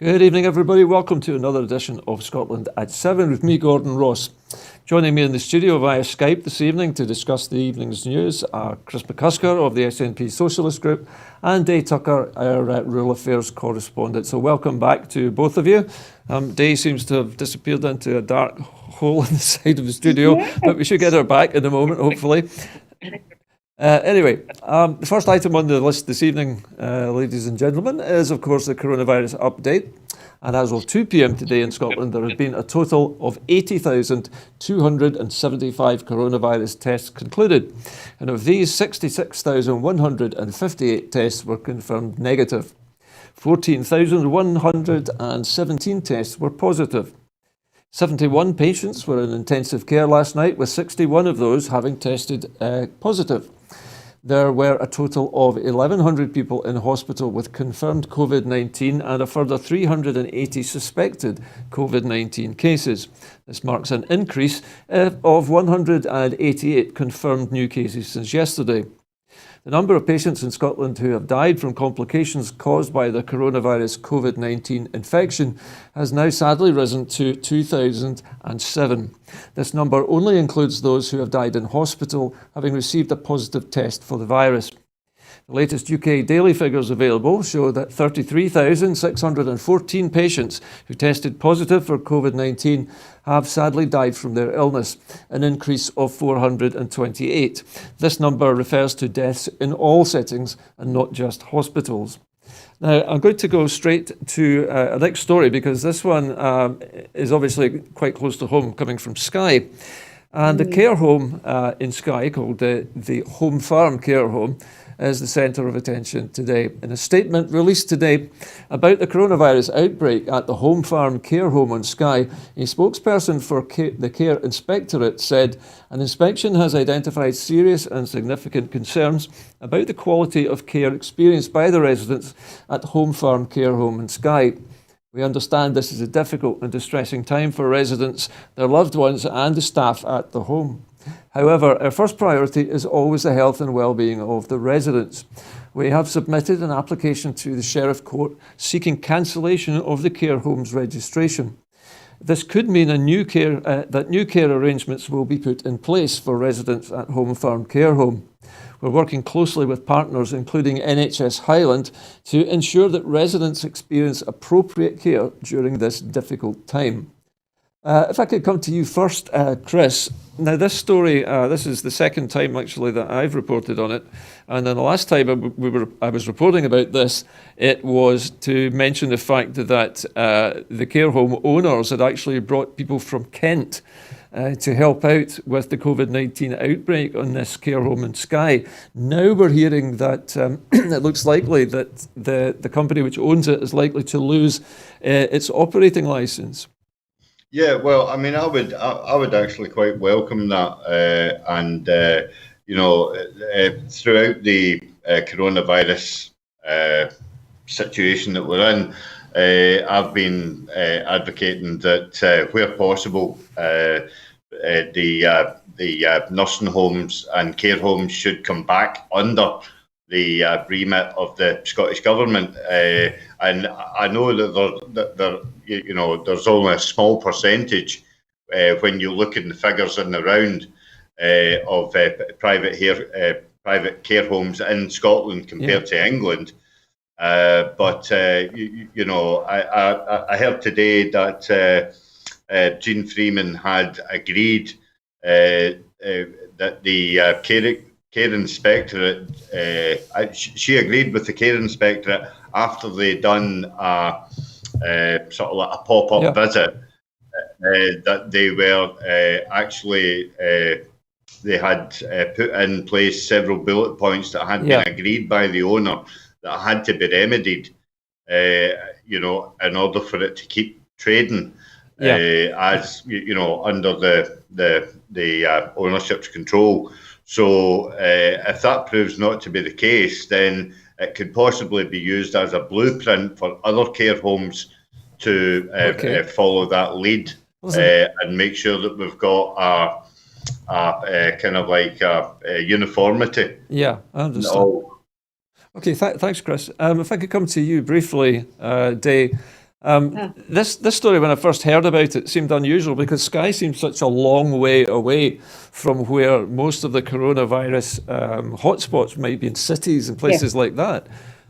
Good evening, everybody. Welcome to another edition of Scotland at 7 with me, Gordon Ross. Joining me in the studio via Skype this evening to discuss the evening's news are Chris McCusker of the SNP Socialist Group and Daye Tucker, our Rural Affairs correspondent. So welcome back to both of you. Daye seems to have disappeared into a dark hole in the side of the studio, but we should get her back in a moment, hopefully. Anyway, the first item on the list this evening, ladies and gentlemen, is of course the coronavirus update. And as of 2 p.m. today in Scotland, there have been a total of 80,275 coronavirus tests concluded. And of these, 66,158 tests were confirmed negative. 14,117 tests were positive. 71 patients were in intensive care last night, with 61 of those having tested positive. There were a total of 1,100 people in hospital with confirmed COVID-19 and a further 380 suspected COVID-19 cases. This marks an increase of 188 confirmed new cases since yesterday. The number of patients in Scotland who have died from complications caused by the coronavirus COVID-19 infection has now sadly risen to 2,007. This number only includes those who have died in hospital, having received a positive test for the virus. The latest UK daily figures available show that 33,614 patients who tested positive for COVID-19 have sadly died from their illness, an increase of 428. This number refers to deaths in all settings and not just hospitals. Now, I'm going to go straight to our next story because this one is obviously quite close to home, coming from Skye. And the care home in Skye, called the Home Farm Care Home, is the centre of attention today. In a statement released today about the coronavirus outbreak at the Home Farm Care Home on Skye, a spokesperson for the Care Inspectorate said an inspection has identified serious and significant concerns about the quality of care experienced by the residents at Home Farm Care Home in Skye. We understand this is a difficult and distressing time for residents, their loved ones and the staff at the home. However, our first priority is always the health and well-being of the residents. We have submitted an application to the Sheriff Court seeking cancellation of the care home's registration. This could mean that new care arrangements will be put in place for residents at Home Farm Care Home. We're working closely with partners, including NHS Highland, to ensure that residents experience appropriate care during this difficult time. If I could come to you first, Chris. Now, this story, this is the second time actually that I've reported on it. And then the last time I was reporting about this, it was to mention the fact that the care home owners had actually brought people from Kent to help out with the COVID-19 outbreak on this care home in Skye. Now we're hearing that it looks likely that the company which owns it is likely to lose its operating licence. Yeah, well, I mean, I would actually quite welcome that, throughout the coronavirus situation that we're in, I've been advocating that where possible, the nursing homes and care homes should come back under the remit of the Scottish Government, and I know that there's only a small percentage when you look at the figures in the round of private care homes in Scotland compared to England. But I heard today that Jean Freeman had agreed that the Care Inspectorate, she agreed with the Care Inspectorate after they'd done sort of like a pop-up visit, that they were actually, they had put in place several bullet points that had been agreed by the owner that had to be remedied, in order for it to keep trading as, under the ownership's control. So if that proves not to be the case, then it could possibly be used as a blueprint for other care homes to follow that lead and make sure that we've got a kind of like a uniformity. Yeah, I understand. Okay, thanks, Chris. If I could come to you briefly, Daye. This story, when I first heard about it, seemed unusual because Skye seems such a long way away from where most of the coronavirus hotspots might be in cities and places like that.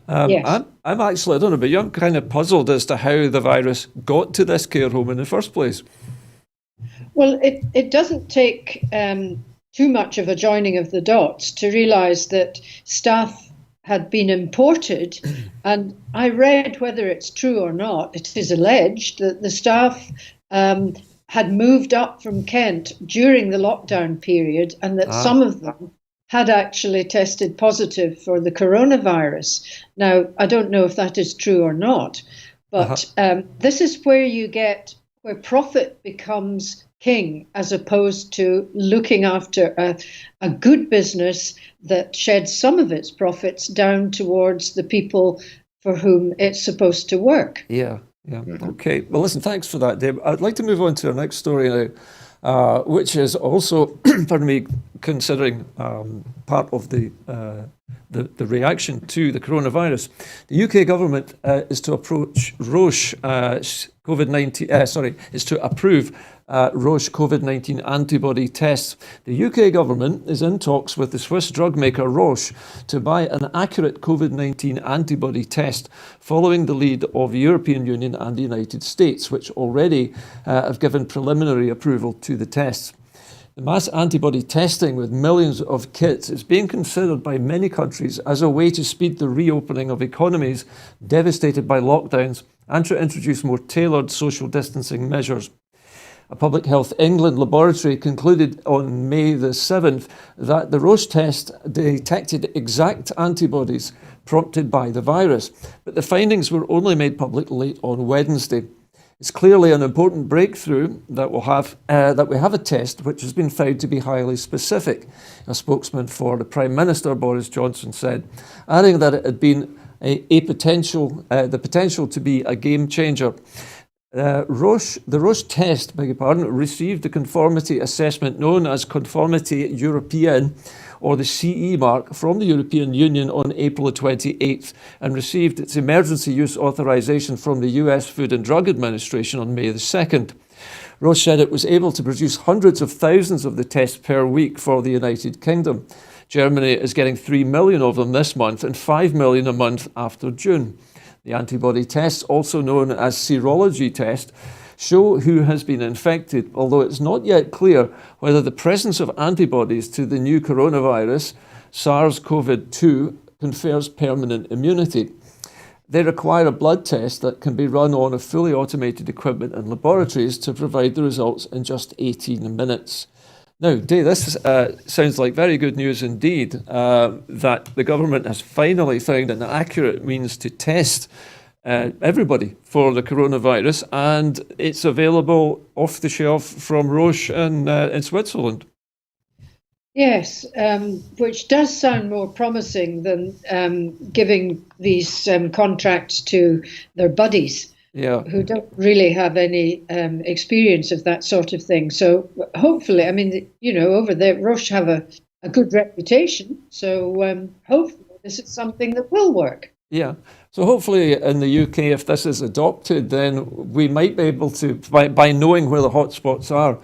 Yes. I'm actually, I don't know about you, I'm kind of puzzled as to how the virus got to this care home in the first place. Well, it doesn't take too much of a joining of the dots to realise that staff had been imported, and I read, whether it's true or not, it is alleged that the staff had moved up from Kent during the lockdown period, and that some of them had actually tested positive for the coronavirus. Now, I don't know if that is true or not, but this is where profit becomes king, as opposed to looking after a good business that sheds some of its profits down towards the people for whom it's supposed to work. Yeah. Okay. Well, listen, thanks for that, Dave. I'd like to move on to our next story now, which is also, pardon me, considering part of the reaction to the coronavirus. The UK government is to approach Roche is to approve Roche COVID-19 antibody tests. The UK government is in talks with the Swiss drug maker Roche to buy an accurate COVID-19 antibody test, following the lead of the European Union and the United States, which already have given preliminary approval to the tests. The mass antibody testing with millions of kits is being considered by many countries as a way to speed the reopening of economies devastated by lockdowns and to introduce more tailored social distancing measures. A Public Health England laboratory concluded on May the 7th that the Roche test detected exact antibodies prompted by the virus, but the findings were only made public late on Wednesday. It's clearly an important breakthrough that we have a test which has been found to be highly specific, a spokesman for the Prime Minister, Boris Johnson, said, adding that it had been the potential to be a game changer. The Roche test, received the conformity assessment known as Conformity European, or the CE mark, from the European Union on April 28th and received its emergency use authorization from the US Food and Drug Administration on May the 2nd. Roche said it was able to produce hundreds of thousands of the tests per week for the United Kingdom. Germany is getting 3 million of them this month and 5 million a month after June. The antibody tests, also known as serology test, show who has been infected, although it's not yet clear whether the presence of antibodies to the new coronavirus, SARS-CoV-2, confers permanent immunity. They require a blood test that can be run on a fully automated equipment in laboratories to provide the results in just 18 minutes. Now, Daye, this sounds like very good news indeed, that the government has finally found an accurate means to test everybody for the coronavirus, and it's available off the shelf from Roche in Switzerland. Yes, which does sound more promising than giving these contracts to their buddies. Yeah. Who don't really have any experience of that sort of thing. So hopefully, I mean, over there, Roche have a good reputation. So hopefully this is something that will work. Yeah. So hopefully in the UK, if this is adopted, then we might be able to, by knowing where the hotspots are,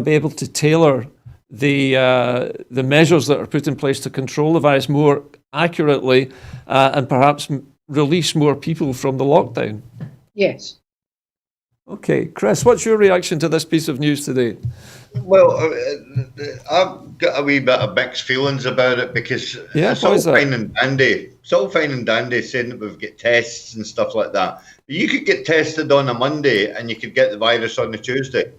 be able to tailor the measures that are put in place to control the virus more accurately and perhaps release more people from the lockdown. Yes. Okay, Chris, what's your reaction to this piece of news today? Well, I've got a wee bit of mixed feelings about it because it's all fine and dandy. It's all fine and dandy saying that we've got tests and stuff like that. But you could get tested on a Monday and you could get the virus on a Tuesday.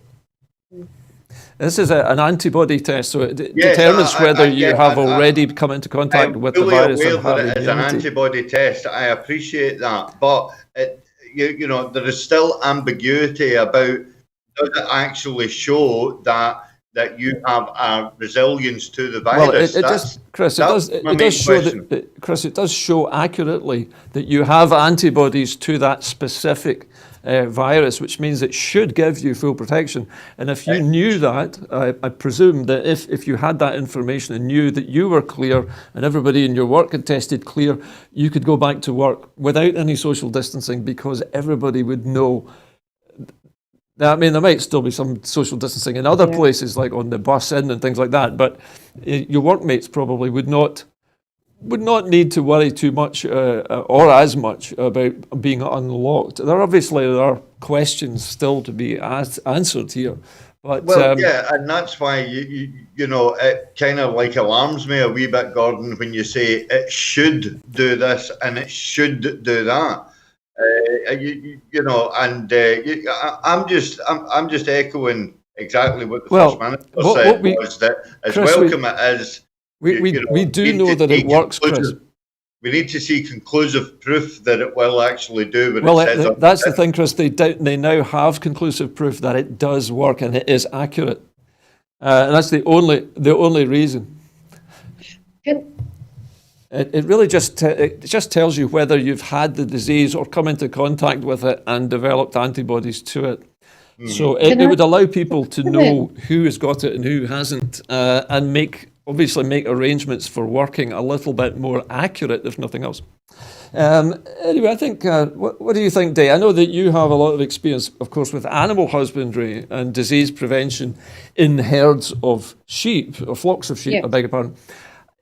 This is an antibody test, so it determines whether you have already come into contact with the virus. I'm fully aware that it is an antibody test. I appreciate that, but you know, there is still ambiguity about, does it actually show that that you have a resilience to the Well, virus. Chris, it does show accurately that you have antibodies to that specific virus, which means it should give you full protection. And if you knew that, I presume that if you had that information and knew that you were clear and everybody in your work had tested clear, you could go back to work without any social distancing because everybody would know. I mean, there might still be some social distancing in other places, like on the bus in and things like that, but your workmates probably would not need to worry too much or as much about being unlocked. There are questions still to be answered here. But, and that's why you know it kind of like alarms me a wee bit, Gordon, when you say it should do this and it should do that. I'm just echoing exactly what the First Minister said, was that as Chris, welcome it is. We do know that it works, Chris. We need to see conclusive proof that it will actually do what it says. That's the thing, Chris. They now have conclusive proof that it does work and it is accurate. And that's the only reason. It really just tells you whether you've had the disease or come into contact with it and developed antibodies to it. Mm-hmm. So it would allow people to know who has got it and who hasn't, and make arrangements for working a little bit more accurate, if nothing else. Anyway, I think, what do you think, Daye? I know that you have a lot of experience, of course, with animal husbandry and disease prevention in herds of sheep, or flocks of sheep, I beg your pardon.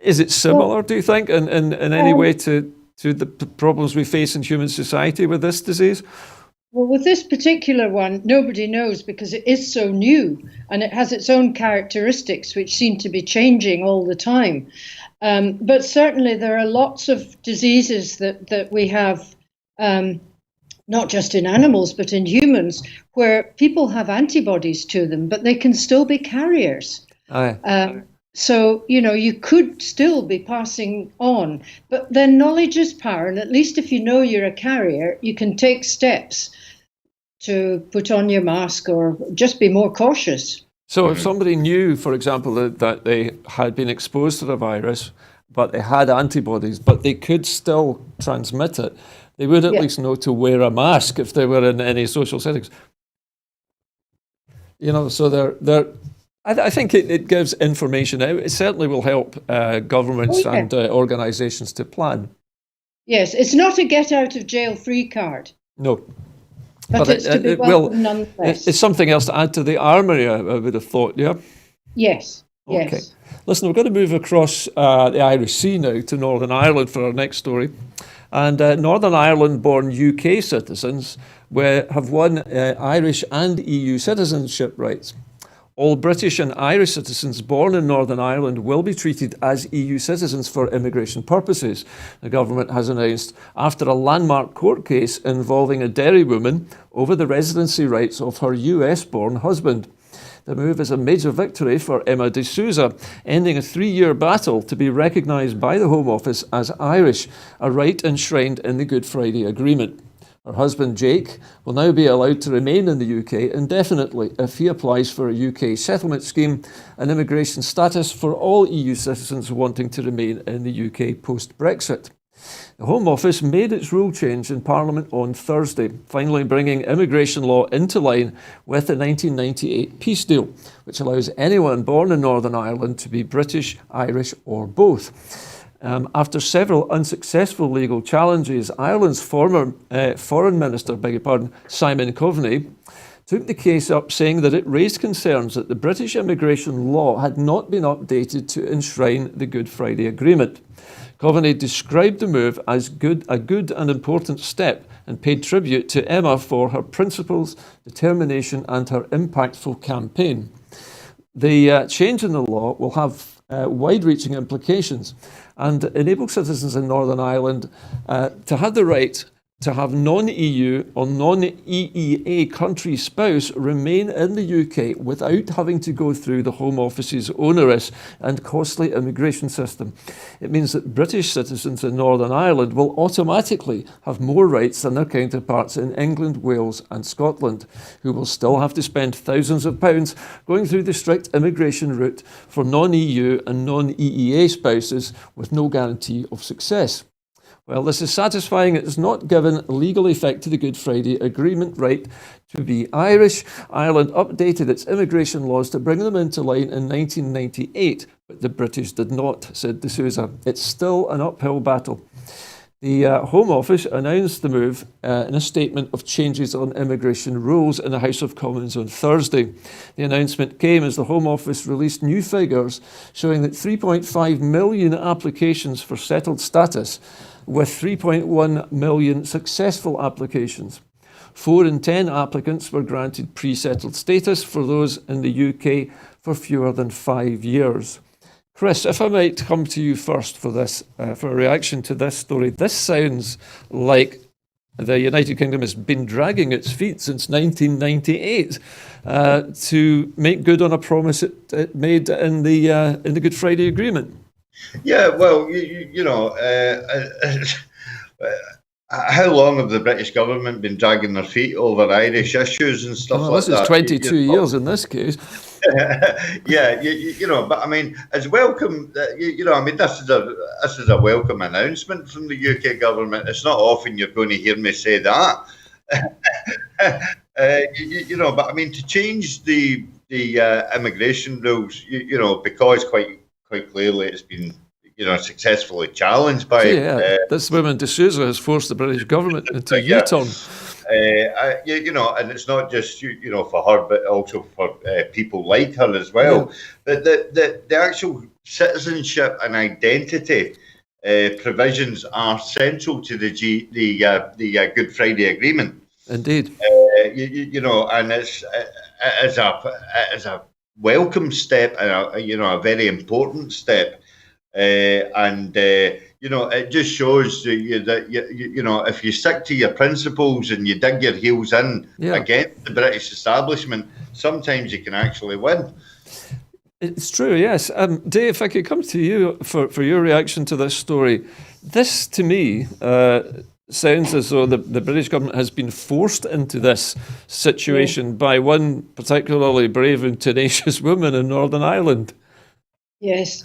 Is it similar, do you think, in any way to the problems we face in human society with this disease? Well, with this particular one, nobody knows because it is so new and it has its own characteristics which seem to be changing all the time. But certainly there are lots of diseases that we have, not just in animals, but in humans, where people have antibodies to them, but they can still be carriers. So, you could still be passing on, but then knowledge is power. And at least if you know you're a carrier, you can take steps to put on your mask or just be more cautious. So if somebody knew, for example, that they had been exposed to the virus, but they had antibodies, but they could still transmit it, they would at least know to wear a mask if they were in any social settings. So I think it gives information out. It certainly will help governments and organisations to plan. Yes, it's not a get out of jail free card. No. But it's to be welcome nonetheless. It's something else to add to the armoury, I would have thought, yeah? Yes. Okay. Listen, we're going to move across the Irish Sea now to Northern Ireland for our next story. And Northern Ireland-born UK citizens have won Irish and EU citizenship rights. All British and Irish citizens born in Northern Ireland will be treated as EU citizens for immigration purposes, the government has announced after a landmark court case involving a Derry woman over the residency rights of her US-born husband. The move is a major victory for Emma de Souza, ending a 3-year battle to be recognised by the Home Office as Irish, a right enshrined in the Good Friday Agreement. Her husband, Jake, will now be allowed to remain in the UK indefinitely if he applies for a UK settlement scheme and immigration status for all EU citizens wanting to remain in the UK post-Brexit. The Home Office made its rule change in Parliament on Thursday, finally bringing immigration law into line with the 1998 peace deal, which allows anyone born in Northern Ireland to be British, Irish or both. After several unsuccessful legal challenges, Ireland's former Foreign Minister, Simon Coveney, took the case up, saying that it raised concerns that the British immigration law had not been updated to enshrine the Good Friday Agreement. Coveney described the move as a good and important step and paid tribute to Emma for her principles, determination and her impactful campaign. The change in the law will have wide-reaching implications and enable citizens in Northern Ireland to have the right to have non-EU or non-EEA country spouse remain in the UK without having to go through the Home Office's onerous and costly immigration system. It means that British citizens in Northern Ireland will automatically have more rights than their counterparts in England, Wales and Scotland, who will still have to spend thousands of pounds going through the strict immigration route for non-EU and non-EEA spouses with no guarantee of success. Well, this is satisfying. It has not given legal effect to the Good Friday Agreement right to be Irish. Ireland updated its immigration laws to bring them into line in 1998, but the British did not, said D'Souza. It's still an uphill battle. The Home Office announced the move in a statement of changes on immigration rules in the House of Commons on Thursday. The announcement came as the Home Office released new figures showing that 3.5 million applications for settled status with 3.1 million successful applications. 4 in 10 applicants were granted pre-settled status for those in the UK for fewer than 5 years. Chris, if I might come to you first for this, for a reaction to this story. This sounds like the United Kingdom has been dragging its feet since 1998 to make good on a promise it made in the Good Friday Agreement. Yeah, well, how long have the British government been dragging their feet over Irish issues and stuff like that? This is 22 years in this case. Yeah, but I mean, it's welcome. This is a welcome announcement from the UK government. It's not often you're going to hear me say that. But I mean, to change the immigration rules, because quite clearly it's been, successfly challenged by... this woman D'Souza has forced the British government into a U-turn. And it's not just, for her, but also for people like her as well. Yeah. But the actual citizenship and identity provisions are central to the Good Friday Agreement. Indeed. And it's a welcome step and a very important step. It just shows that if you stick to your principles and you dig your heels in against the British establishment, sometimes you can actually win. It's true, yes. Daye, if I could come to you for your reaction to this story. This, to me, sounds as though the British government has been forced into this situation by one particularly brave and tenacious woman in Northern Ireland. Yes.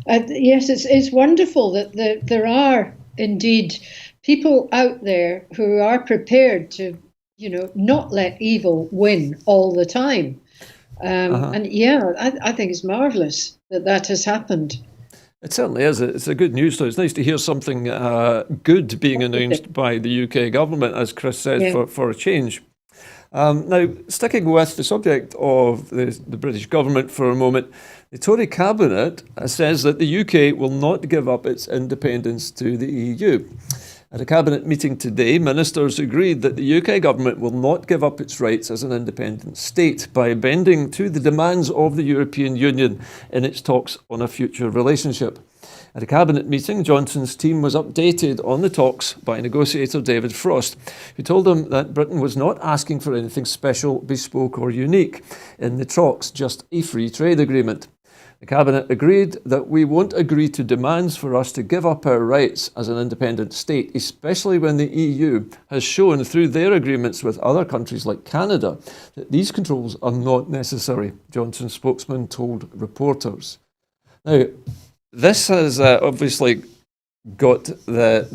Yes, it's wonderful that there are indeed people out there who are prepared to, not let evil win all the time. And I think it's marvellous that has happened. It certainly is. It's a good news story. It's nice to hear something good being announced by the UK government, as Chris said, for a change. Now, sticking with the subject of the British government for a moment, the Tory cabinet says that the UK will not give up its independence to the EU. At a cabinet meeting today, ministers agreed that the UK government will not give up its rights as an independent state by bending to the demands of the European Union in its talks on a future relationship. At a cabinet meeting, Johnson's team was updated on the talks by negotiator David Frost, who told them that Britain was not asking for anything special, bespoke or unique in the talks, just a free trade agreement. The cabinet agreed that we won't agree to demands for us to give up our rights as an independent state, especially when the EU has shown through their agreements with other countries like Canada that these controls are not necessary, Johnson's spokesman told reporters. Now, this has obviously got the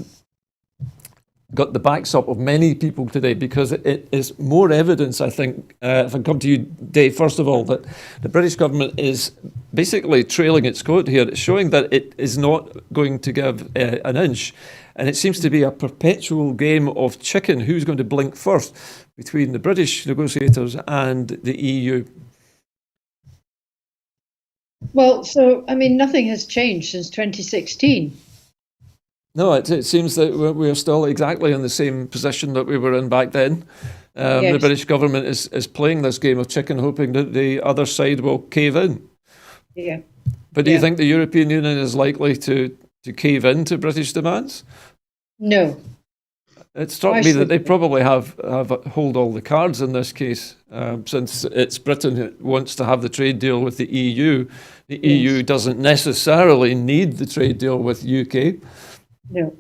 backs up of many people today, because it is more evidence, I think, if I come to you, Daye, first of all, that the British government is basically trailing its coat here. It's showing that it is not going to give an inch. And it seems to be a perpetual game of chicken, who's going to blink first, between the British negotiators and the EU. Well, nothing has changed since 2016. No, it seems that we're still exactly in the same position that we were in back then. The British government is playing this game of chicken, hoping that the other side will cave in. Yeah. But do you think the European Union is likely to cave in to British demands? No. It struck me that they probably have hold all the cards in this case, since it's Britain who wants to have the trade deal with the EU. The EU doesn't necessarily need the trade deal with UK. No.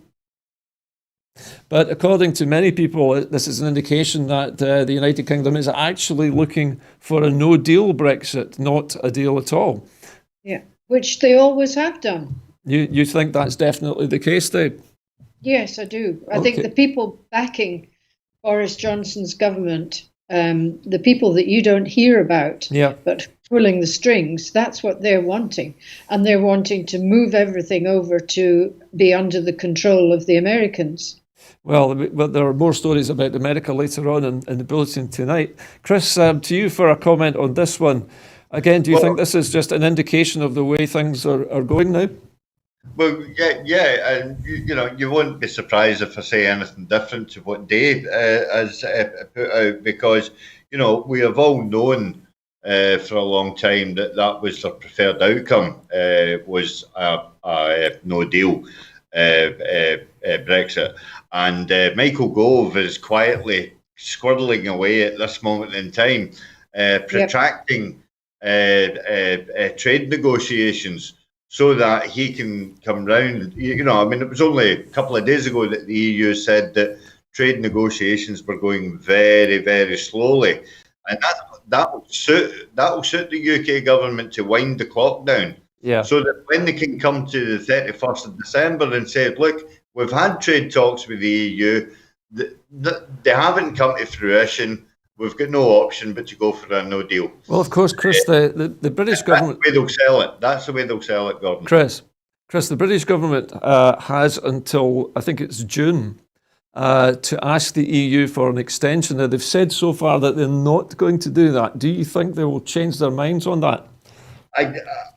But according to many people, this is an indication that the United Kingdom is actually looking for a no-deal Brexit, not a deal at all. Yeah, which they always have done. You think that's definitely the case, Dave? Yes, I do. I think the people backing Boris Johnson's government, the people that you don't hear about, but pulling the strings, that's what they're wanting. And they're wanting to move everything over to be under the control of the Americans. Well, there are more stories about America later on in the bulletin tonight. Chris, to you for a comment on this one. Again, do you think this is just an indication of the way things are going now? Well, yeah, and you won't be surprised if I say anything different to what Dave has put out, because we have all known for a long time that was their preferred outcome, was a no deal Brexit, and Michael Gove is quietly squirreling away at this moment in time, protracting trade negotiations, so that he can come round. It was only a couple of days ago that the EU said that trade negotiations were going very, very slowly, and that will suit the UK government to wind the clock down. Yeah. So that when they can come to the 31st of December and say, look, we've had trade talks with the EU, they haven't come to fruition. We've got no option but to go for a no deal. Well, of course, Chris, the British government... That's the way they'll sell it. That's the way they'll sell it, Gordon. Chris, the British government has until, I think it's June, to ask the EU for an extension. Now, they've said so far that they're not going to do that. Do you think they will change their minds on that?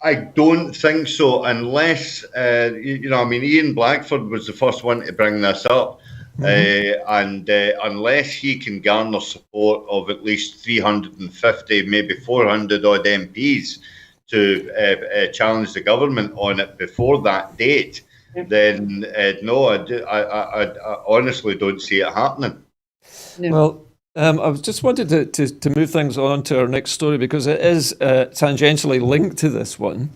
I don't think so, unless, Ian Blackford was the first one to bring this up. And unless he can garner support of at least 350, maybe 400 odd MPs to challenge the government on it before that date, then no, I honestly don't see it happening. No. Well, I just wanted to move things on to our next story, because it is tangentially linked to this one,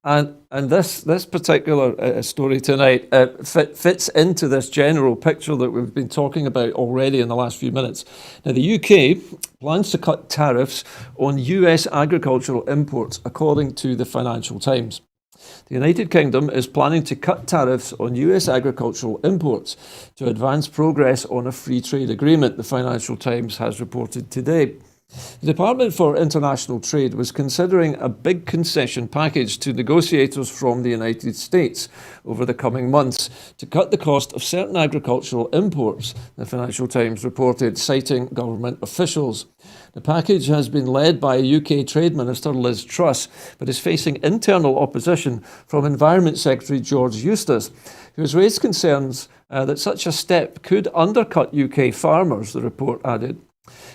and this particular story tonight fits into this general picture that we've been talking about already in the last few minutes. Now, the UK plans to cut tariffs on US agricultural imports, according to the Financial Times. The United Kingdom is planning to cut tariffs on US agricultural imports to advance progress on a free trade agreement, the Financial Times has reported today. The Department for International Trade was considering a big concession package to negotiators from the United States over the coming months to cut the cost of certain agricultural imports, the Financial Times reported, citing government officials. The package has been led by UK Trade Minister Liz Truss, but is facing internal opposition from Environment Secretary George Eustace, who has raised concerns that such a step could undercut UK farmers, the report added.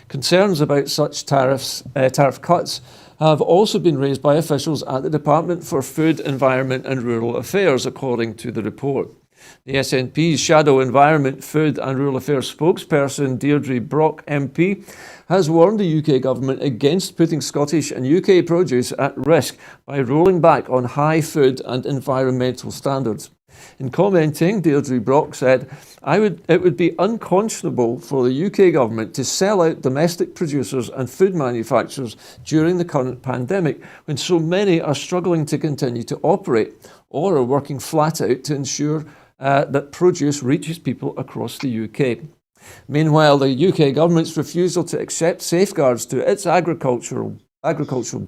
Concerns about such tariff cuts have also been raised by officials at the Department for Food, Environment and Rural Affairs, according to the report. The SNP's Shadow Environment, Food and Rural Affairs spokesperson Deirdre Brock MP has warned the UK government against putting Scottish and UK produce at risk by rolling back on high food and environmental standards. In commenting, Deirdre Brock said, it would be unconscionable for the UK government to sell out domestic producers and food manufacturers during the current pandemic, when so many are struggling to continue to operate or are working flat out to ensure that produce reaches people across the UK. Meanwhile, the UK government's refusal to accept safeguards to its agricultural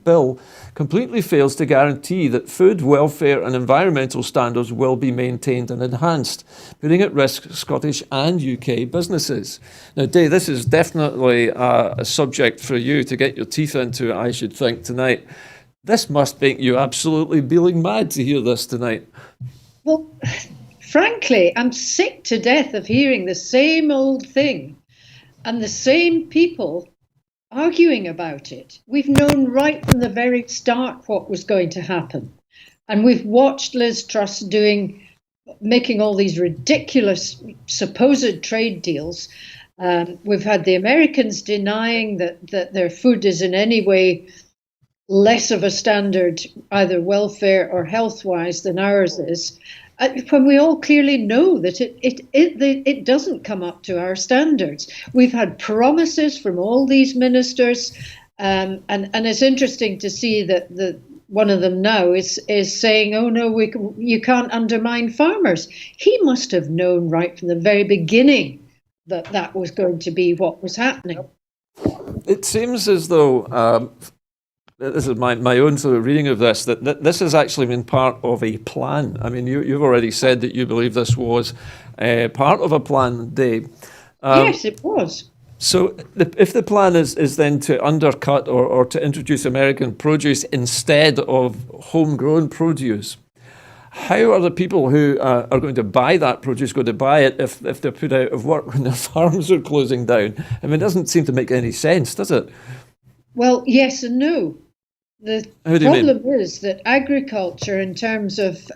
bill completely fails to guarantee that food, welfare and environmental standards will be maintained and enhanced, putting at risk Scottish and UK businesses. Now, Daye, this is definitely a subject for you to get your teeth into, I should think, tonight. This must make you absolutely beeling mad to hear this tonight. Well, frankly, I'm sick to death of hearing the same old thing and the same people arguing about it. We've known right from the very start what was going to happen. And we've watched Liz Truss doing making all these ridiculous supposed trade deals. We've had the Americans denying that their food is in any way less of a standard, either welfare or health-wise, than ours is, when we all clearly know that it doesn't come up to our standards. We've had promises from all these ministers, and it's interesting to see that one of them now is saying, "Oh no, you can't undermine farmers." He must have known right from the very beginning that was going to be what was happening. It seems as though, this is my own sort of reading of this, that this has actually been part of a plan. I mean, you've already said that you believe this was part of a plan, Daye. Yes, it was. So if the plan is then to undercut or to introduce American produce instead of homegrown produce, how are the people who are going to buy that produce going to buy it if they're put out of work when their farms are closing down? I mean, it doesn't seem to make any sense, does it? Well, yes and no. The problem is that agriculture, in terms of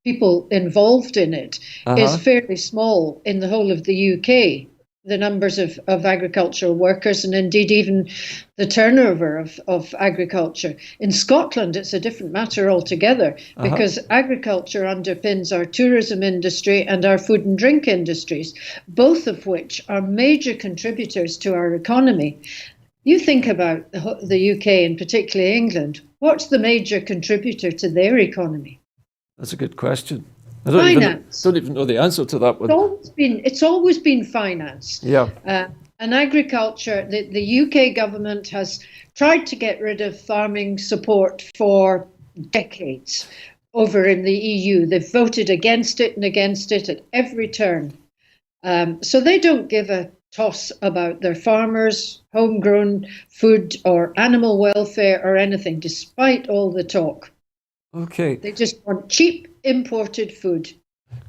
people involved in it, is fairly small in the whole of the UK. The numbers of agricultural workers, and indeed even the turnover of agriculture. In Scotland, it's a different matter altogether, because agriculture underpins our tourism industry and our food and drink industries, both of which are major contributors to our economy. You think about the UK and particularly England, what's the major contributor to their economy? That's a good question. I don't even know the answer to that one. It's always been finance. Yeah. And agriculture, the UK government has tried to get rid of farming support for decades over in the EU. They've voted against it at every turn. So they don't give a toss about their farmers, homegrown food or animal welfare or anything, despite all the talk. Okay. They just want cheap imported food.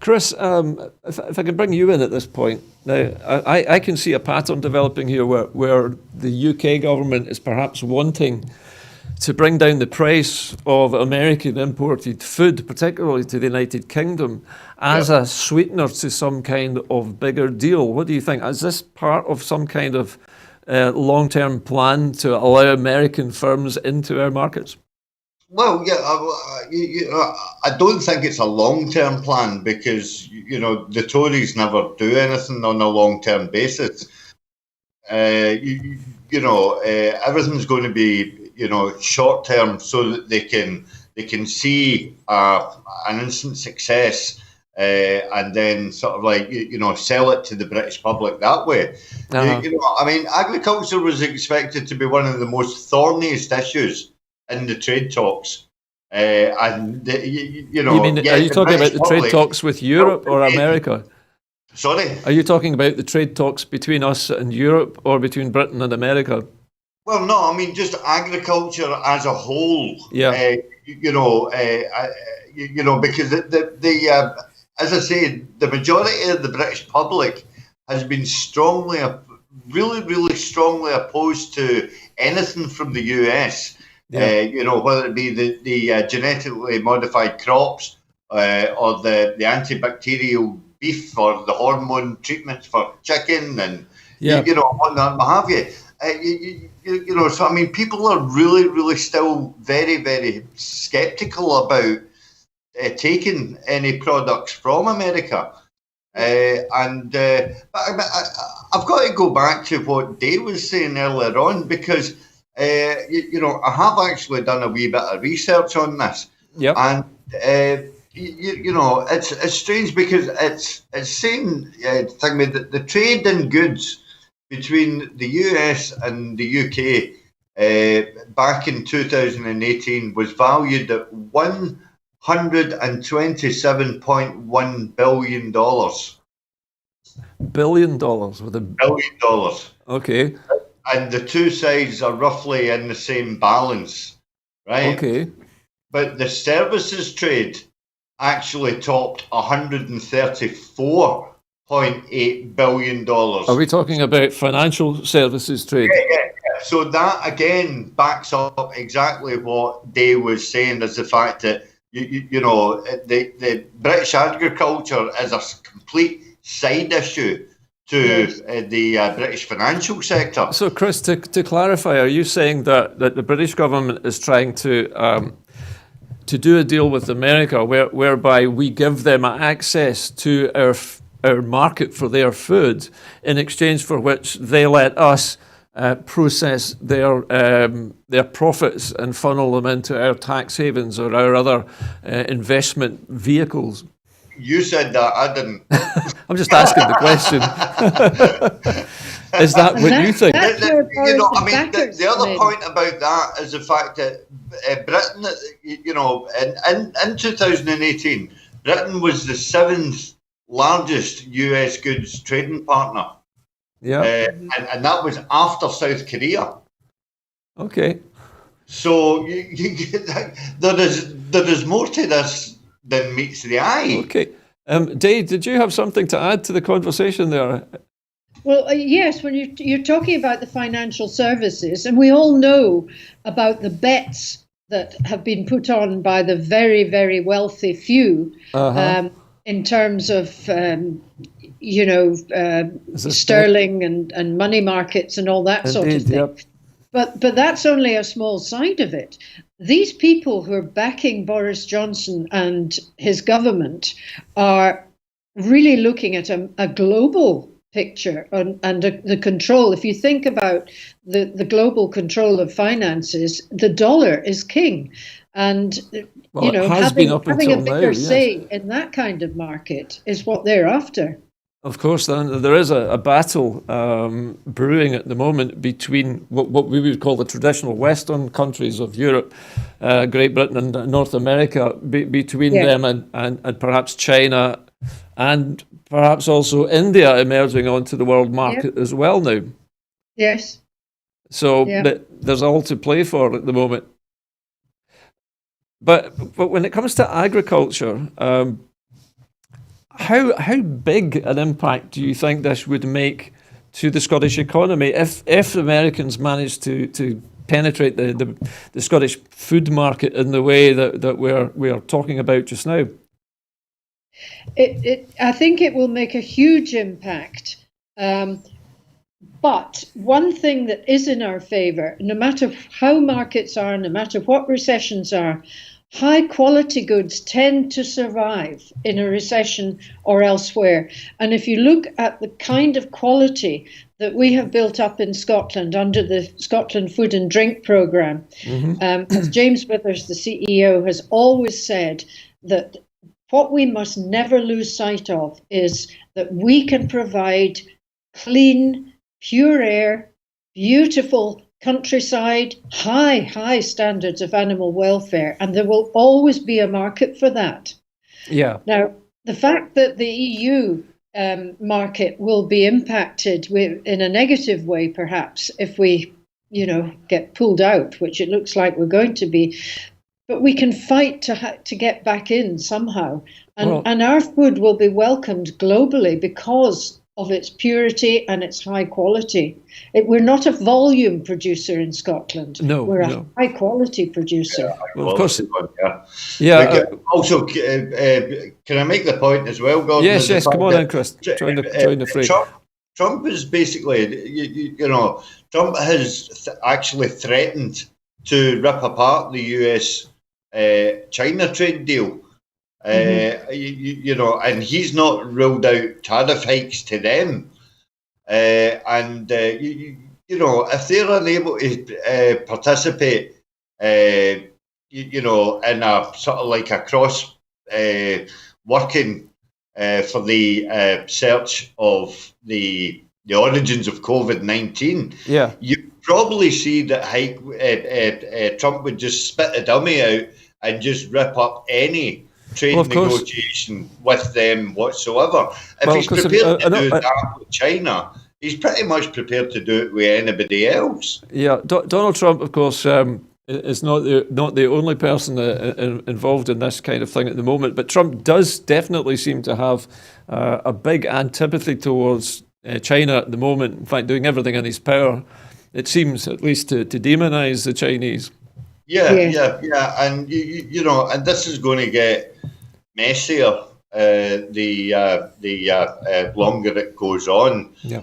Chris, if I can bring you in at this point. Now, I can see a pattern developing here where the UK government is perhaps wanting to bring down the price of American imported food, particularly to the United Kingdom, as a sweetener to some kind of bigger deal. What do you think? Is this part of some kind of long-term plan to allow American firms into our markets? Well, yeah, I don't think it's a long-term plan because, the Tories never do anything on a long-term basis. Everything's going to be, short-term so that they can see an instant success and then sort of sell it to the British public that way. Agriculture was expected to be one of the most thorniest issues in the trade talks. Are you talking about the trade talks with Europe or America? Sorry? Are you talking about the trade talks between us and Europe or between Britain and America? Well, no, just agriculture as a whole. Yeah. Because as I say, the majority of the British public has been really, really strongly opposed to anything from the US. Yeah. Whether it be the genetically modified crops or the antibacterial beef or the hormone treatments for chicken and whatnot, what have you. People are really, really still very, very sceptical about taking any products from America. But I've got to go back to what Daye was saying earlier on because I have actually done a wee bit of research on this. Yep. And it's strange because it's saying that the trade in goods between the US and the UK back in 2018 was valued at $127.1 billion. $1 billion with a $1 billion. Okay. And the two sides are roughly in the same balance, right? Okay. But the services trade actually topped $134.8 billion. Are we talking about financial services trade? Yeah. So that again backs up exactly what Daye was saying, is the fact that you know, the British agriculture is a complete side issue to the British financial sector. So, Chris, to clarify, are you saying that the British government is trying to do a deal with America whereby we give them access to our market for their food, in exchange for which they let us process their profits and funnel them into our tax havens or our other investment vehicles? You said that, I didn't. I'm just asking the question. Is that what you think? You know, I mean, the other point about that is the fact that Britain, you know, in 2018, Britain was the 7th largest US goods trading partner. Yeah. And that was after South Korea. Okay. So there is more to this than meets the eye. Okay. Daye, did you have something to add to the conversation there? Well, yes, when you're talking about the financial services, and we all know about the bets that have been put on by the very, very wealthy few in terms of, sterling and money markets and all that sort of thing. Yep. But that's only a small side of it. These people who are backing Boris Johnson and his government are really looking at a global picture and the control. If you think about the global control of finances, the dollar is king. And, having a bigger say in that kind of market is what they're after. Of course, then there is a battle brewing at the moment between what we would call the traditional Western countries of Europe, Great Britain and North America, between them and perhaps China, and perhaps also India emerging onto the world market as well now. Yes. So there's all to play for at the moment. But when it comes to agriculture, how big an impact do you think this would make to the Scottish economy if Americans manage to penetrate the Scottish food market in the way that we're talking about just now? I think it will make a huge impact. But one thing that is in our favour, no matter how markets are, no matter what recessions are, high quality goods tend to survive in a recession or elsewhere. And if you look at the kind of quality that we have built up in Scotland under the Scotland Food and Drink Programme, as James Withers, the CEO, has always said, that what we must never lose sight of is that we can provide clean, pure air, beautiful countryside, high standards of animal welfare, and there will always be a market for that. Yeah. Now, the fact that the EU market will be impacted in a negative way, perhaps, if we, get pulled out, which it looks like we're going to be, but we can fight to get back in somehow, and our food will be welcomed globally because of its purity and its high quality. We're not a volume producer in Scotland. No, we're a high quality producer. Well, of course. Also, can I make the point as well, Gordon? Yes. Come on in, Chris. Join the fray. Trump is basically, Trump has actually threatened to rip apart the US-China trade deal. And he's not ruled out tariff hikes to them. If they're unable to participate, in a sort of like a cross working for the search of the origins of COVID-19, you probably see that Trump would just spit a dummy out and just rip up any trade negotiation with them whatsoever. If he's prepared to do that with China, he's pretty much prepared to do it with anybody else. Yeah, Donald Trump, of course, is not the only person involved in this kind of thing at the moment, but Trump does definitely seem to have a big antipathy towards China at the moment. In fact, doing everything in his power, it seems, at least, to demonize the Chinese. Yeah. And you know, and this is going to get messier the longer it goes on. Yeah.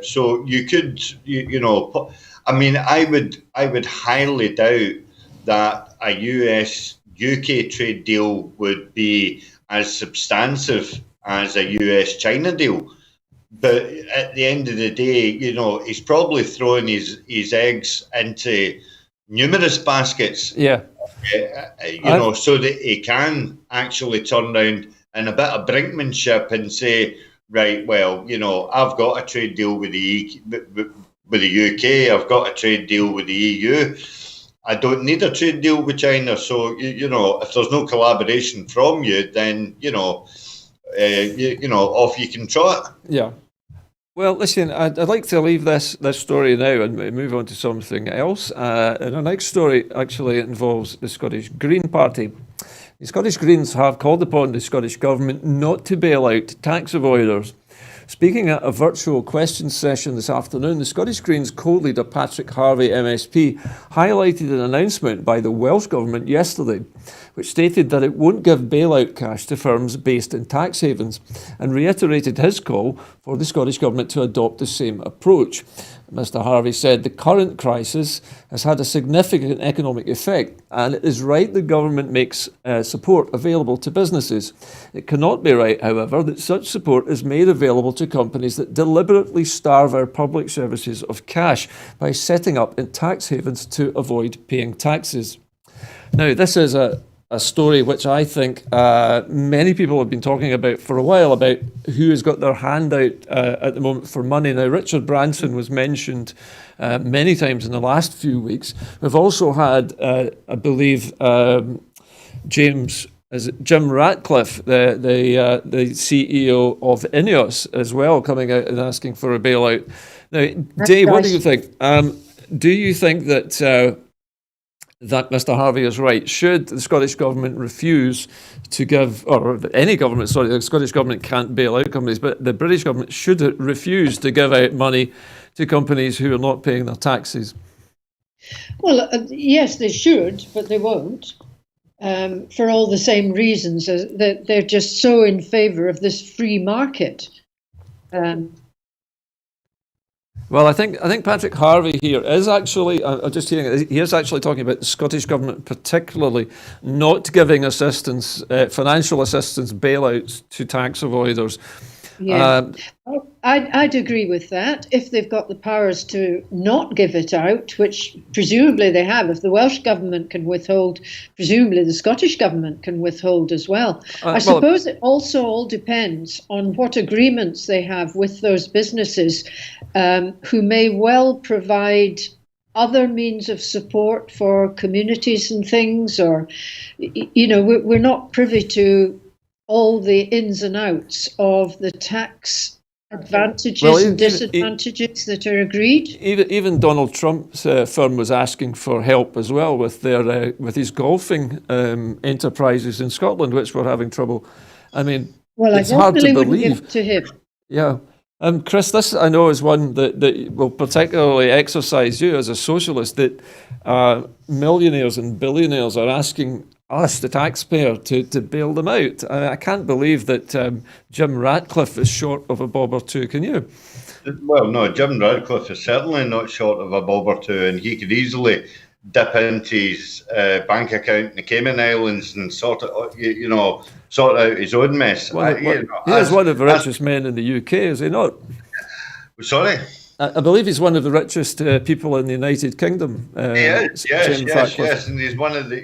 So you could, you know, I mean, I would highly doubt that a US UK trade deal would be as substantive as a US China deal. But at the end of the day, you know, he's probably throwing his eggs into numerous baskets. Yeah. You know, so that he can actually turn around and a bit of brinkmanship and say, right, well, you know, I've got a trade deal with the UK, I've got a trade deal with the EU. I don't need a trade deal with China. So, you know, if there's no collaboration from you, then, you know, off you can trot. Yeah. Well, listen, I'd like to leave this story now and move on to something else. And our next story actually involves the Scottish Green Party. The Scottish Greens have called upon the Scottish Government not to bail out tax avoiders. Speaking at a virtual question session this afternoon, the Scottish Greens co-leader Patrick Harvie MSP highlighted an announcement by the Welsh Government yesterday, which stated that it won't give bailout cash to firms based in tax havens, and reiterated his call for the Scottish Government to adopt the same approach. Mr Harvie said the current crisis has had a significant economic effect, and it is right the government makes support available to businesses. It cannot be right, however, that such support is made available to companies that deliberately starve our public services of cash by setting up in tax havens to avoid paying taxes. Now, this is a story which I think many people have been talking about for a while, about who has got their hand out at the moment for money. Now, Richard Branson was mentioned many times in the last few weeks. We've also had, I believe, Jim Ratcliffe, the CEO of Ineos, as well, coming out and asking for a bailout. Now, Daye, what do you think? Do you think that that Mr Harvie is right? Should the Scottish Government refuse to give, or any government, sorry, the Scottish Government can't bail out companies, but the British Government should refuse to give out money to companies who are not paying their taxes? Well, yes, they should, but they won't, for all the same reasons. That they're just so in favour of this free market. Well, I think Patrick Harvie here is actually, I'm just hearing it, he is actually talking about the Scottish Government particularly not giving assistance, financial assistance, bailouts to tax avoiders. Yeah, I'd agree with that if they've got the powers to not give it out, which presumably they have. If the Welsh Government can withhold, presumably the Scottish Government can withhold as well. I suppose it also all depends on what agreements they have with those businesses who may well provide other means of support for communities and things, or, you know, we're not privy to all the ins and outs of the tax advantages and disadvantages that are agreed. Even Donald Trump's firm was asking for help as well with their with his golfing enterprises in Scotland, which were having trouble. I mean, it's hard to believe. Give to him. Yeah. Chris, this I know is one that will particularly exercise you as a socialist, that millionaires and billionaires are asking us, the taxpayer, to bail them out. I can't believe that Jim Ratcliffe is short of a bob or two, can you? Well, no, Jim Ratcliffe is certainly not short of a bob or two, and he could easily dip into his bank account in the Cayman Islands and sort out his own mess. He is one of the richest men in the UK, is he not? Sorry? I believe he's one of the richest people in the United Kingdom. He is, yes, and he's one of the,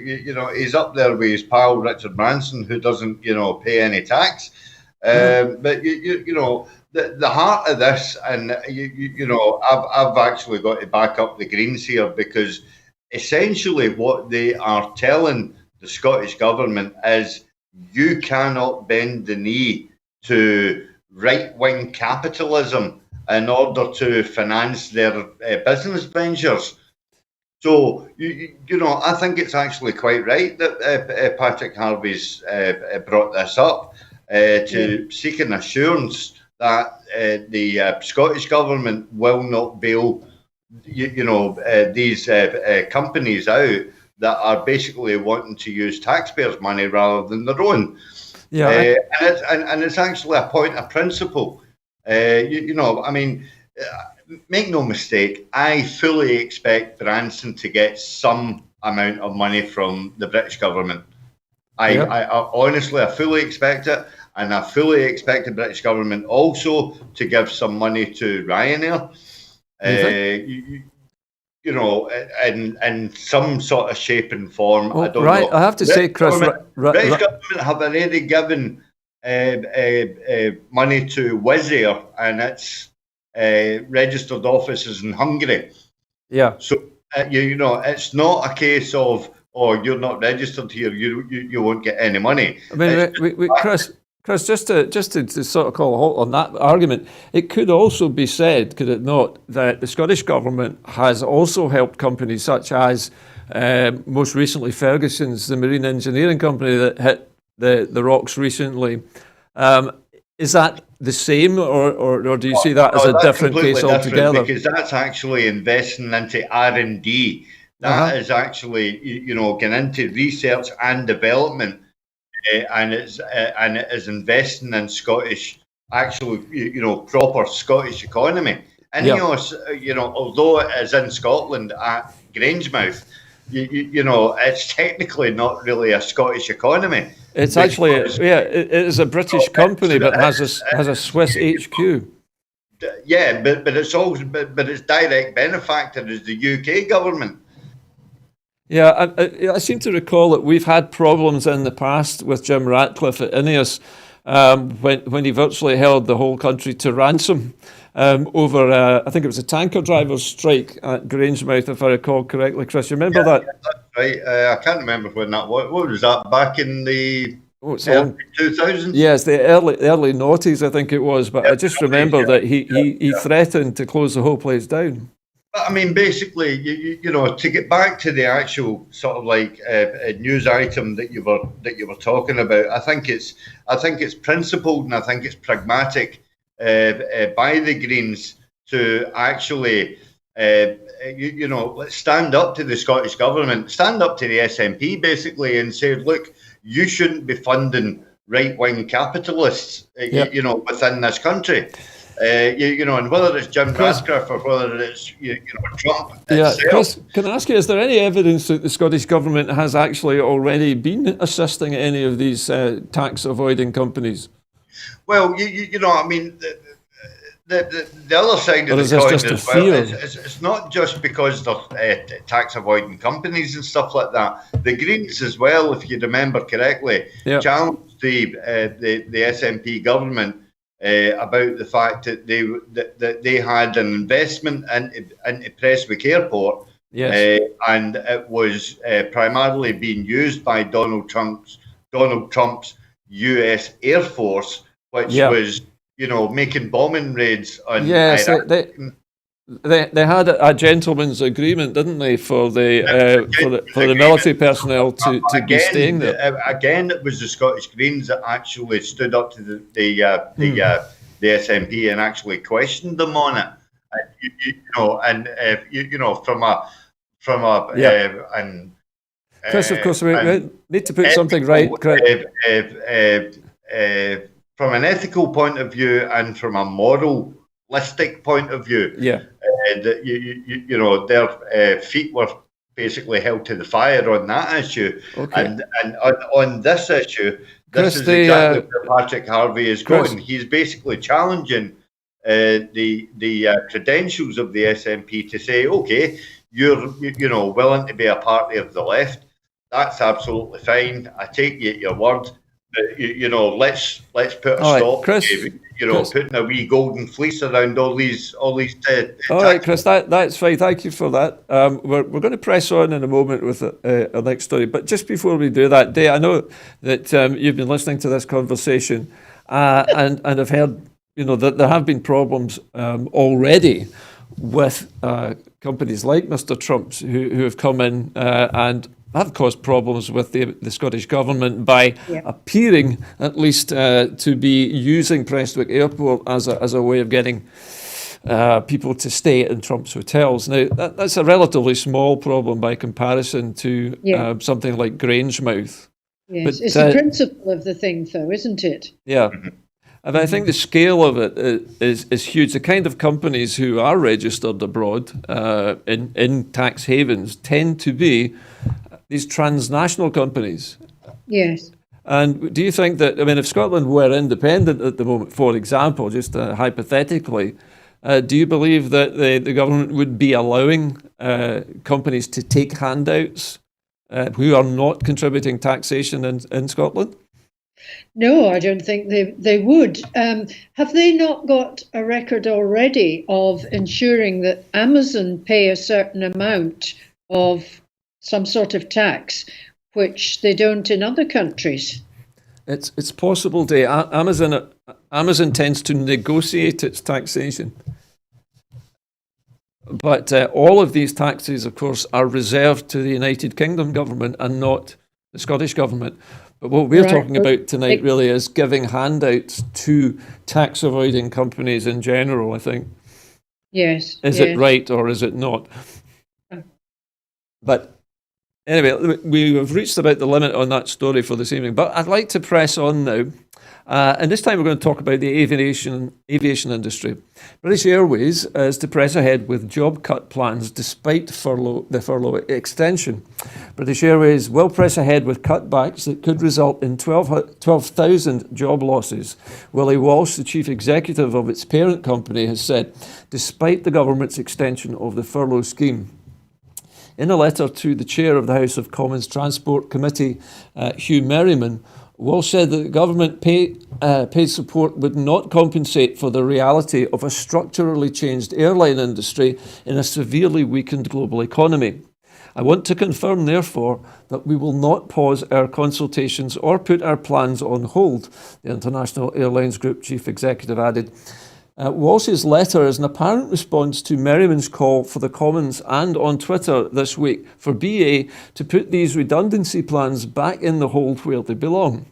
he's up there with his pal Richard Branson, who doesn't, pay any tax. But the heart of this, and I've actually got to back up the Greens here, because essentially what they are telling the Scottish Government is you cannot bend the knee to right-wing capitalism in order to finance their business ventures. So, I think it's actually quite right that Patrick Harvie's brought this up to seek an assurance that the Scottish Government will not bail these companies out that are basically wanting to use taxpayers' money rather than their own. Yeah, and it's actually a point of principle. Make no mistake, I fully expect Branson to get some amount of money from the British government. I honestly, I fully expect it, and I fully expect the British government also to give some money to Ryanair. In some sort of shape and form. I don't know. I have to say, Chris, British government have already given money to Wizz Air and its registered offices in Hungary. Yeah. So it's not a case of, you're not registered here, you won't get any money. I mean, Chris, just to sort of call a halt on that argument, it could also be said, could it not, that the Scottish government has also helped companies such as, most recently, Ferguson's, the marine engineering company that hit the rocks recently. Is that the same, or do you see that as a different case altogether? Because that's actually investing into R&D. That is actually, getting into research and development. And it is investing in Scottish, actually, proper Scottish economy. And although it is in Scotland at Grangemouth, it's technically not really a Scottish economy. It's actually, it is a British company, but has a Swiss HQ. Yeah, but it's also but its direct benefactor is the UK government. Yeah, I seem to recall that we've had problems in the past with Jim Ratcliffe at Ineos when he virtually held the whole country to ransom over, I think it was a tanker driver's strike at Grangemouth, if I recall correctly. Chris, you remember that? That's right. I can't remember when that was. What was that, back in the early 2000s? Yes, the early noughties, I think it was. But I just remember that he threatened to close the whole place down. I mean, basically, to get back to the actual sort of like news item that you were talking about, I think it's principled and I think it's pragmatic by the Greens to actually let's stand up to the Scottish government, stand up to the SNP basically, and say, look, you shouldn't be funding right-wing capitalists, within this country. And whether it's Jim Ratcliffe or whether it's Trump. Yeah, Chris, can I ask you, is there any evidence that the Scottish government has actually already been assisting any of these tax avoiding companies? Well, I mean, the other side of the coin as well, it's not just because they're tax avoiding companies and stuff like that. The Greens as well, if you remember correctly, challenged the SNP government about the fact that they had an investment into Prestwick Airport, and it was primarily being used by Donald Trump's U.S. Air Force, which was making bombing raids on Iraq. They had a gentleman's agreement, didn't they, for the military personnel to be staying there? Again, it was the Scottish Greens that actually stood up to the SNP and actually questioned them on it. Chris, of course, we need to put something right. From an ethical point of view and from a moralistic point of view, their feet were basically held to the fire on that issue. And on this issue, this is exactly where Patrick Harvey is going. He's basically challenging the credentials of the SNP to say, okay, you're willing to be a party of the left. That's absolutely fine. I take you at your word. Let's put a stop. Chris, putting a wee golden fleece around all these. All right, Chris, that's fine. Thank you for that. We're going to press on in a moment with our next story, but just before we do that, Daye, I know that you've been listening to this conversation and have heard, that there have been problems already with companies like Mr. Trump's who have come in and have caused problems with the Scottish government by appearing, at least, to be using Prestwick Airport as a way of getting people to stay in Trump's hotels. Now, that's a relatively small problem by comparison to something like Grangemouth. Yes, But, it's the principle of the thing, though, isn't it? Yeah. And I think the scale of it is huge. The kind of companies who are registered abroad in tax havens tend to be these transnational companies. Yes. And do you think that, I mean, if Scotland were independent at the moment, for example, just hypothetically, do you believe that the government would be allowing companies to take handouts who are not contributing taxation in Scotland? No, I don't think they would. Have they not got a record already of ensuring that Amazon pay a certain amount of some sort of tax, which they don't in other countries? It's possible, Daye. Amazon tends to negotiate its taxation. But all of these taxes, of course, are reserved to the United Kingdom government and not the Scottish government. But what we're talking about tonight really is giving handouts to tax-avoiding companies in general, I think. Yes. Is it right or is it not? But anyway, we have reached about the limit on that story for this evening. But I'd like to press on now. And this time we're going to talk about the aviation industry. British Airways is to press ahead with job cut plans despite the furlough extension. British Airways will press ahead with cutbacks that could result in 12,000 job losses. Willie Walsh, the chief executive of its parent company, has said, despite the government's extension of the furlough scheme. In a letter to the chair of the House of Commons Transport Committee, Hugh Merriman, Walsh said that the government paid support would not compensate for the reality of a structurally changed airline industry in a severely weakened global economy. I want to confirm, therefore, that we will not pause our consultations or put our plans on hold, the International Airlines Group chief executive added. Walsh's letter is an apparent response to Merriman's call for the Commons and on Twitter this week for BA to put these redundancy plans back in the hold where they belong.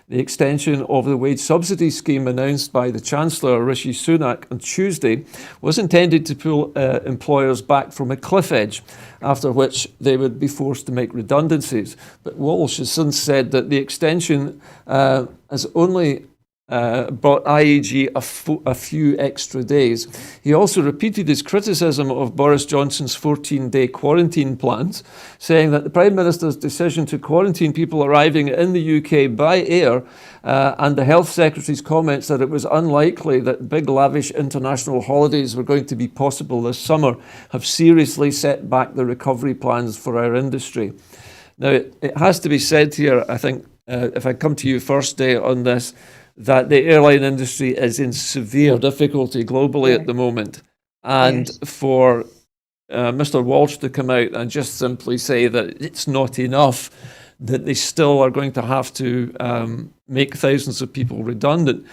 The extension of the wage subsidy scheme announced by the Chancellor Rishi Sunak on Tuesday was intended to pull employers back from a cliff edge, after which they would be forced to make redundancies. But Walsh has since said that the extension has only brought IAG a few extra days. He also repeated his criticism of Boris Johnson's 14-day quarantine plans, saying that the Prime Minister's decision to quarantine people arriving in the UK by air and the Health Secretary's comments that it was unlikely that big lavish international holidays were going to be possible this summer have seriously set back the recovery plans for our industry. Now, it has to be said here, I think, if I come to you first, Daye, on this, that the airline industry is in severe difficulty globally at the moment. And for Mr. Walsh to come out and just simply say that it's not enough, that they still are going to have to make thousands of people redundant,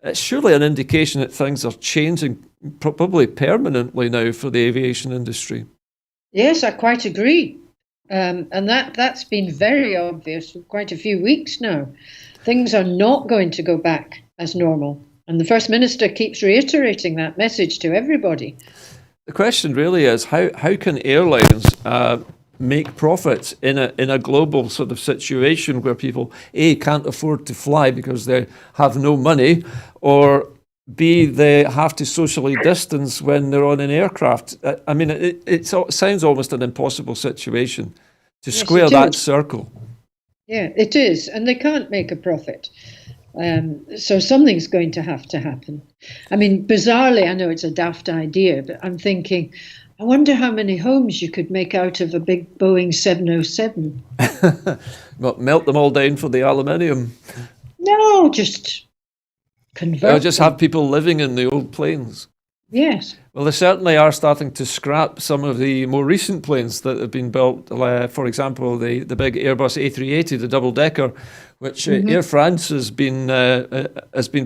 it's surely an indication that things are changing probably permanently now for the aviation industry. Yes, I quite agree. And that's been very obvious for quite a few weeks now. Things are not going to go back as normal. And the First Minister keeps reiterating that message to everybody. The question really is, how can airlines make profits in a global sort of situation where people, A, can't afford to fly because they have no money, or B, they have to socially distance when they're on an aircraft? I mean, it sounds almost an impossible situation to square that circle. Yeah, it is. And they can't make a profit. So something's going to happen. I mean, bizarrely, I know it's a daft idea, but I'm thinking, I wonder how many homes you could make out of a big Boeing 707. Well, melt them all down for the aluminium. No, just convert Or just have people living in the old planes. Yes. Well, they certainly are starting to scrap some of the more recent planes that have been built. For example, the big Airbus A380, the double-decker, which Air France has been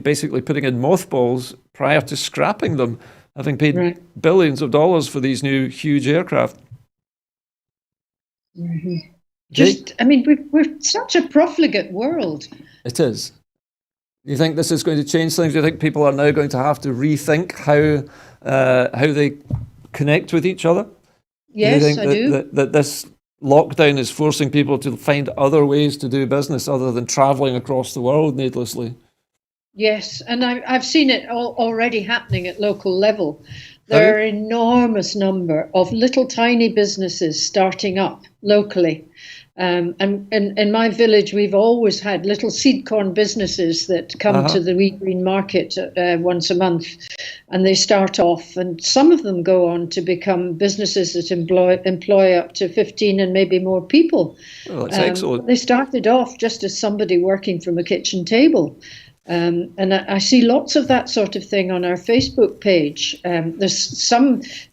basically putting in mothballs prior to scrapping them, having paid billions of dollars for these new huge aircraft. I mean, we're such a profligate world. It is. Do you think this is going to change things? Do you think people are now going to have to rethink how they connect with each other? Yes, do you think I do. That this lockdown is forcing people to find other ways to do business other than travelling across the world needlessly? Yes, and I've seen it already happening at local level. There are an enormous number of little tiny businesses starting up locally. And in my village, we've always had little seed corn businesses that come to the Wee Green Market once a month, and they start off, and some of them go on to become businesses that employ up to 15 and maybe more people. Oh, that's excellent. They started off just as somebody working from a kitchen table. And I see lots of that sort of thing on our Facebook page. There's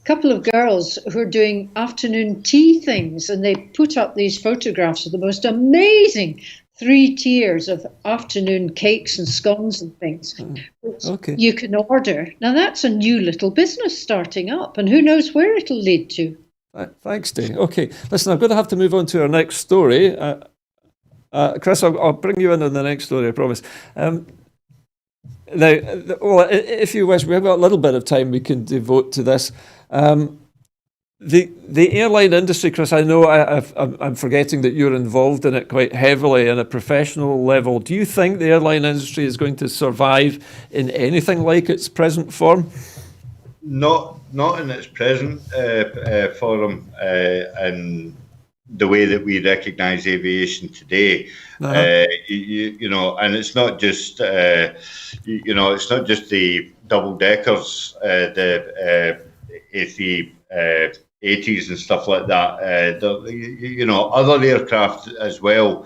couple of girls who are doing afternoon tea things, and they put up these photographs of the most amazing 3 tiers of afternoon cakes and scones and things, which you can order. Now that's a new little business starting up, and who knows where it'll lead to. Thanks, Daye. Okay, listen, I'm going to have to move on to our next story. Chris, I'll bring you in on the next story, I promise. Now, if you wish, we have got a little bit of time we can devote to this. The airline industry, Chris, I know I'm forgetting that you're involved in it quite heavily on a professional level. Do you think the airline industry is going to survive in anything like its present form? Not in its present form, and the way that we recognise aviation today. You know, and it's not just it's not just the double deckers, the A380s and stuff like that. Other aircraft as well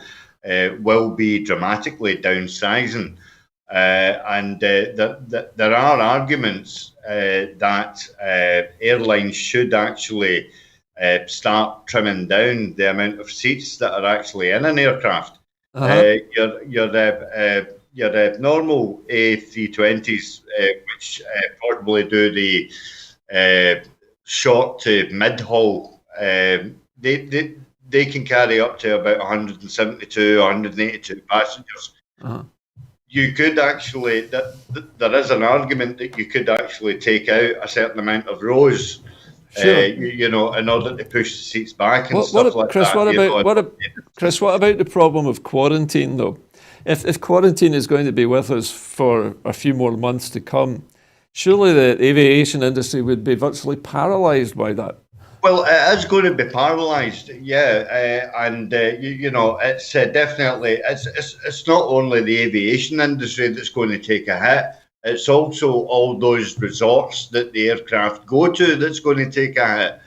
will be dramatically downsizing, and there are arguments that airlines should actually start trimming down the amount of seats that are actually in an aircraft. Your normal A320s, which probably do the short to mid-haul, they can carry up to about 172, 182 passengers. You could actually, there is an argument that you could actually take out a certain amount of rows. Sure. In order to push the seats back and stuff like Chris, that. Chris, what about the problem of quarantine, though? If quarantine is going to be with us for a few more months to come, surely the aviation industry would be virtually paralysed by that. Well, it is going to be paralysed, and it's definitely it's not only the aviation industry that's going to take a hit. It's also all those resorts that the aircraft go to that's going to take a hit.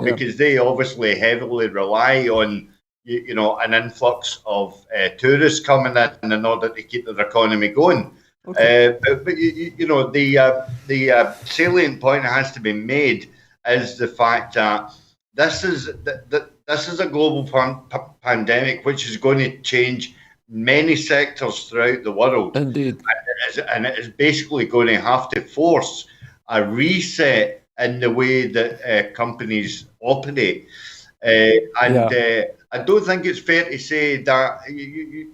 Because they obviously heavily rely on an influx of tourists coming in order to keep their economy going. But the salient point that has to be made is the fact that this is a global pandemic which is going to change many sectors throughout the world. Indeed. And it is basically going to have to force a reset in the way that companies operate. I don't think it's fair to say that you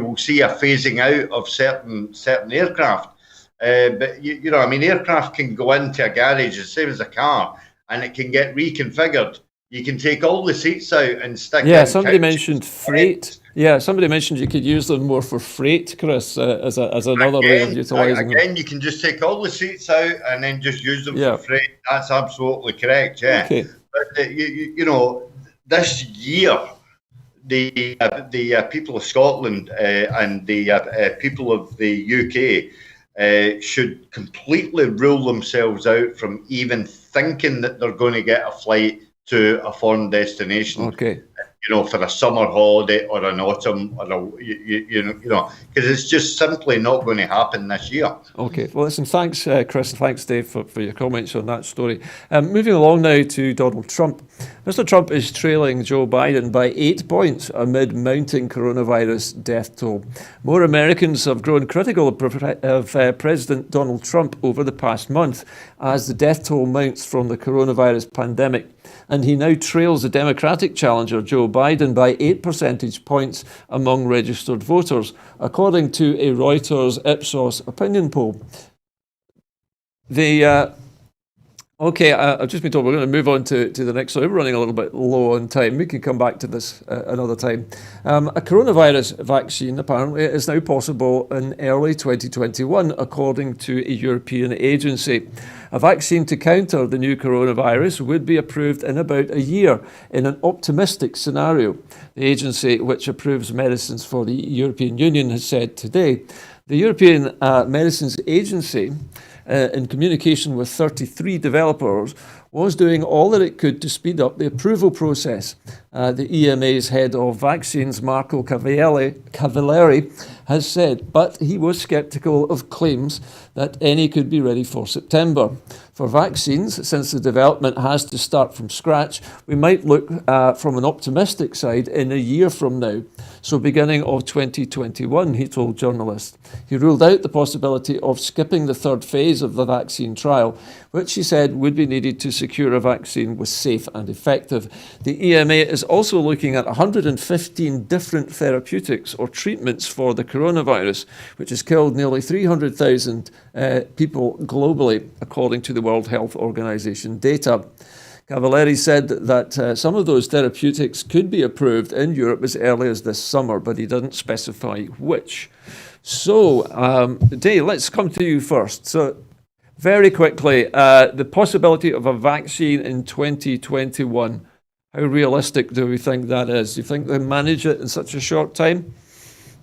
will see a phasing out of certain aircraft. But aircraft can go into a garage the same as a car, and it can get reconfigured. You can take all the seats out and stick. Yeah, somebody mentioned freight. Yeah, somebody mentioned you could use them more for freight, Chris, as another way of utilising them. Again, you can just take all the seats out and then just use them for freight. That's absolutely correct. Yeah. Okay. But this year, the people of Scotland and the people of the UK should completely rule themselves out from even thinking that they're going to get a flight to a foreign destination. Okay. For a summer holiday or an autumn, or because it's just simply not going to happen this year. Okay. Well, listen, thanks, Chris. Thanks, Dave, for your comments on that story. Moving along now to Donald Trump. Mr. Trump is trailing Joe Biden by 8 points amid mounting coronavirus death toll. More Americans have grown critical of President Donald Trump over the past month as the death toll mounts from the coronavirus pandemic. and he now trails the Democratic challenger Joe Biden by 8 percentage points among registered voters, according to a Reuters Ipsos opinion poll. I've just been told we're going to move on to the next, so we're running a little bit low on time. We can come back to this another time. A coronavirus vaccine apparently is now possible in early 2021, according to a European agency. A vaccine to counter the new coronavirus would be approved in about a year in an optimistic scenario, the agency which approves medicines for the European Union has said today. The European Medicines Agency, in communication with 33 developers, was doing all that it could to speed up the approval process. The EMA's head of vaccines, Marco Cavalieri, has said, but he was sceptical of claims that any could be ready for September. For vaccines, since the development has to start from scratch, we might look from an optimistic side in a year from now. So beginning of 2021, he told journalists. He ruled out the possibility of skipping the third phase of the vaccine trial, which he said would be needed to secure a vaccine was safe and effective. The EMA is also looking at 115 different therapeutics or treatments for the coronavirus, which has killed nearly 300,000 people globally, according to the World Health Organization data. Cavalieri said that some of those therapeutics could be approved in Europe as early as this summer, but he didn't specify which. So, Daye, let's come to you first. So, very quickly, the possibility of a vaccine in 2021, how realistic do we think that is? Do you think they manage it in such a short time?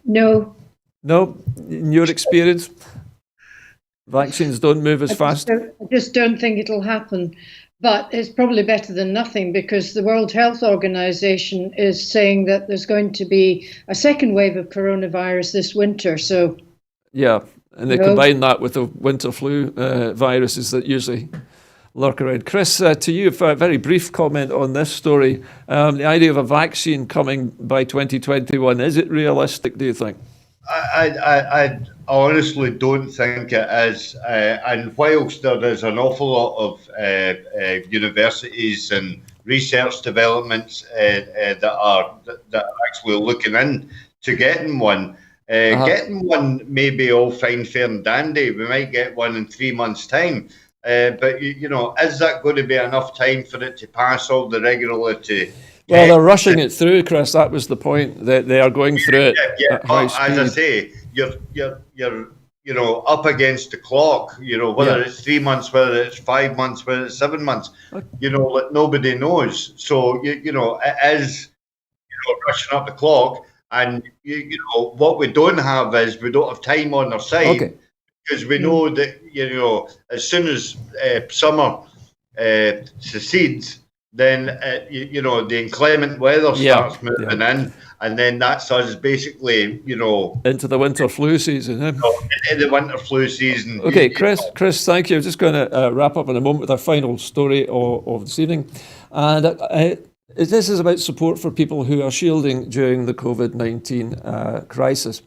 No. No? In your experience? Vaccines don't move as fast? I just don't think it'll happen. But it's probably better than nothing, because the World Health Organization is saying that there's going to be a second wave of coronavirus this winter. So, yeah, and they combine that with the winter flu viruses that usually lurk around. Chris, to you, for a very brief comment on this story. The idea of a vaccine coming by 2021, is it realistic, do you think? I honestly don't think it is. And whilst there is an awful lot of universities and research developments that are actually looking into getting one, getting one may be all fine, fair and dandy. We might get one in 3 months' time. But, is that going to be enough time for it to pass all the regulatory? Well, they're rushing it through, Chris. That was the point. That they are going through it at high speed. As I say, you're up against the clock. Whether it's 3 months, whether it's 5 months, whether it's 7 months. Nobody knows. So it is rushing up the clock. And what we don't have is we don't have time on our side, because we know that as soon as summer secedes, then the inclement weather starts moving in, and then that's us basically into the winter flu season. Into the winter flu season. Okay, Chris, thank you. I'm just going to wrap up in a moment with our final story of this evening, and this is about support for people who are shielding during the COVID-19 crisis.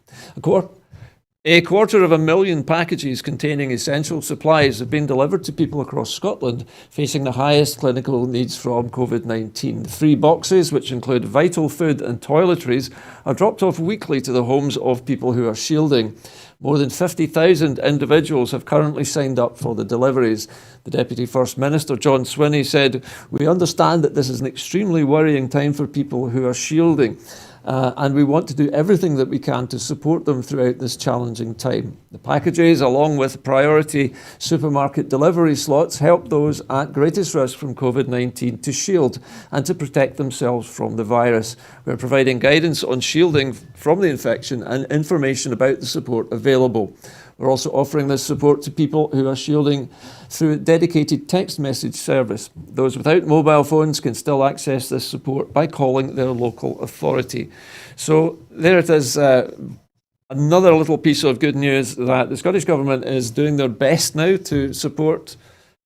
A 250,000 packages containing essential supplies have been delivered to people across Scotland facing the highest clinical needs from COVID-19. The 3 boxes, which include vital food and toiletries, are dropped off weekly to the homes of people who are shielding. More than 50,000 individuals have currently signed up for the deliveries. The Deputy First Minister, John Swinney, said, "We understand that this is an extremely worrying time for people who are shielding. And we want to do everything that we can to support them throughout this challenging time. The packages, along with priority supermarket delivery slots, help those at greatest risk from COVID-19 to shield and to protect themselves from the virus. We're providing guidance on shielding from the infection and information about the support available. We're also offering this support to people who are shielding through a dedicated text message service. Those without mobile phones can still access this support by calling their local authority." So there it is, another little piece of good news that the Scottish Government is doing their best now to support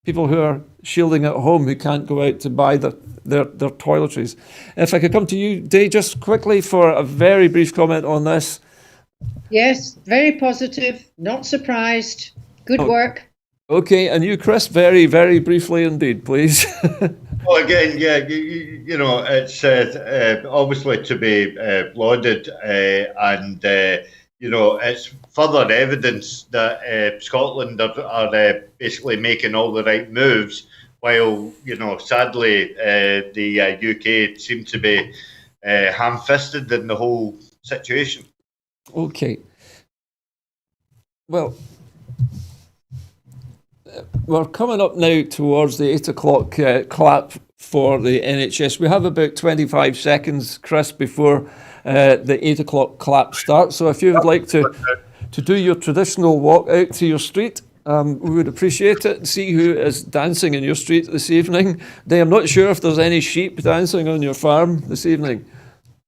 people who are shielding at home, who can't go out to buy their toiletries. If I could come to you, Daye, just quickly for a very brief comment on this. Yes, very positive, not surprised. Good work. Okay, and you, Chris, very, very briefly indeed, please. Well, again, yeah, you know, it's obviously to be lauded, and you know, it's further evidence that Scotland are basically making all the right moves, while you know, sadly, the UK seem to be ham-fisted in the whole situation. Okay. Well, we're coming up now towards the 8 o'clock clap for the NHS. We have about 25 seconds, Chris, before the 8 o'clock clap starts. So if you would like to do your traditional walk out to your street, we would appreciate it. See who is dancing in your street this evening. Daye, I'm not sure if there's any sheep dancing on your farm this evening.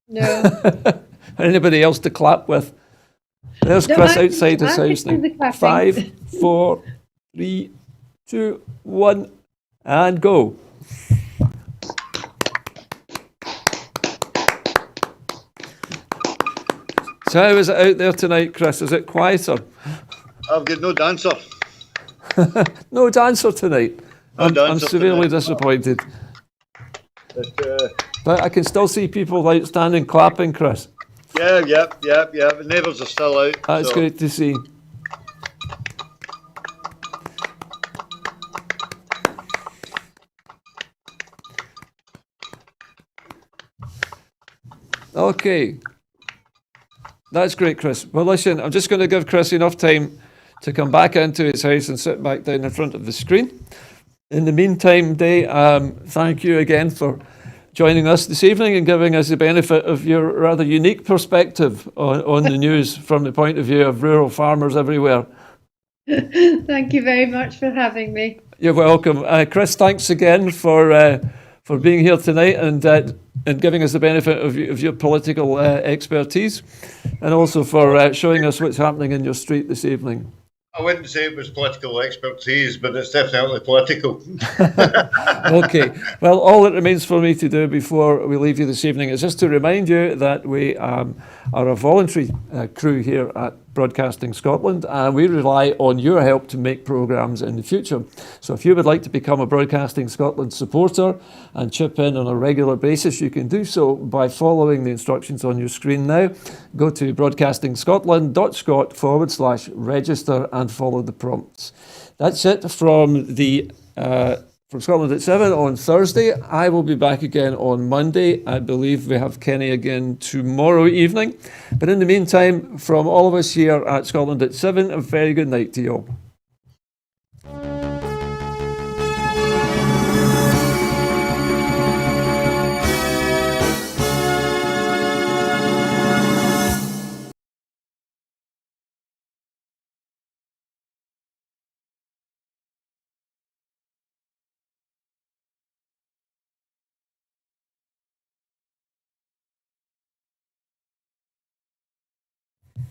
No. Anybody else to clap with? There's Chris outside his house now. 5, 4, 3, 2, 1, and go. So how is it out there tonight, Chris? Is it quieter? I've got no dancer. No dancer tonight. I'm severely disappointed. But I can still see people outstanding clapping, Chris. Yeah. The neighbours are still out. That's great to see. Okay. That's great, Chris. Well, listen, I'm just going to give Chris enough time to come back into his house and sit back down in front of the screen. In the meantime, Daye, thank you again for joining us this evening and giving us the benefit of your rather unique perspective on the news from the point of view of rural farmers everywhere. Thank you very much for having me. You're welcome. Chris, thanks again for being here tonight and giving us the benefit of your political expertise, and also for showing us what's happening in your street this evening. I wouldn't say it was political expertise, but it's definitely political. Okay. Well, all that remains for me to do before we leave you this evening is just to remind you that we are a voluntary crew here at Broadcasting Scotland, and we rely on your help to make programmes in the future. So if you would like to become a Broadcasting Scotland supporter and chip in on a regular basis, you can do so by following the instructions on your screen now. Go to broadcastingscotland.scot/register and follow the prompts. That's it from Scotland at 7 on Thursday. I will be back again on Monday. I believe we have Kenny again tomorrow evening. But in the meantime, from all of us here at Scotland at 7, a very good night to you all.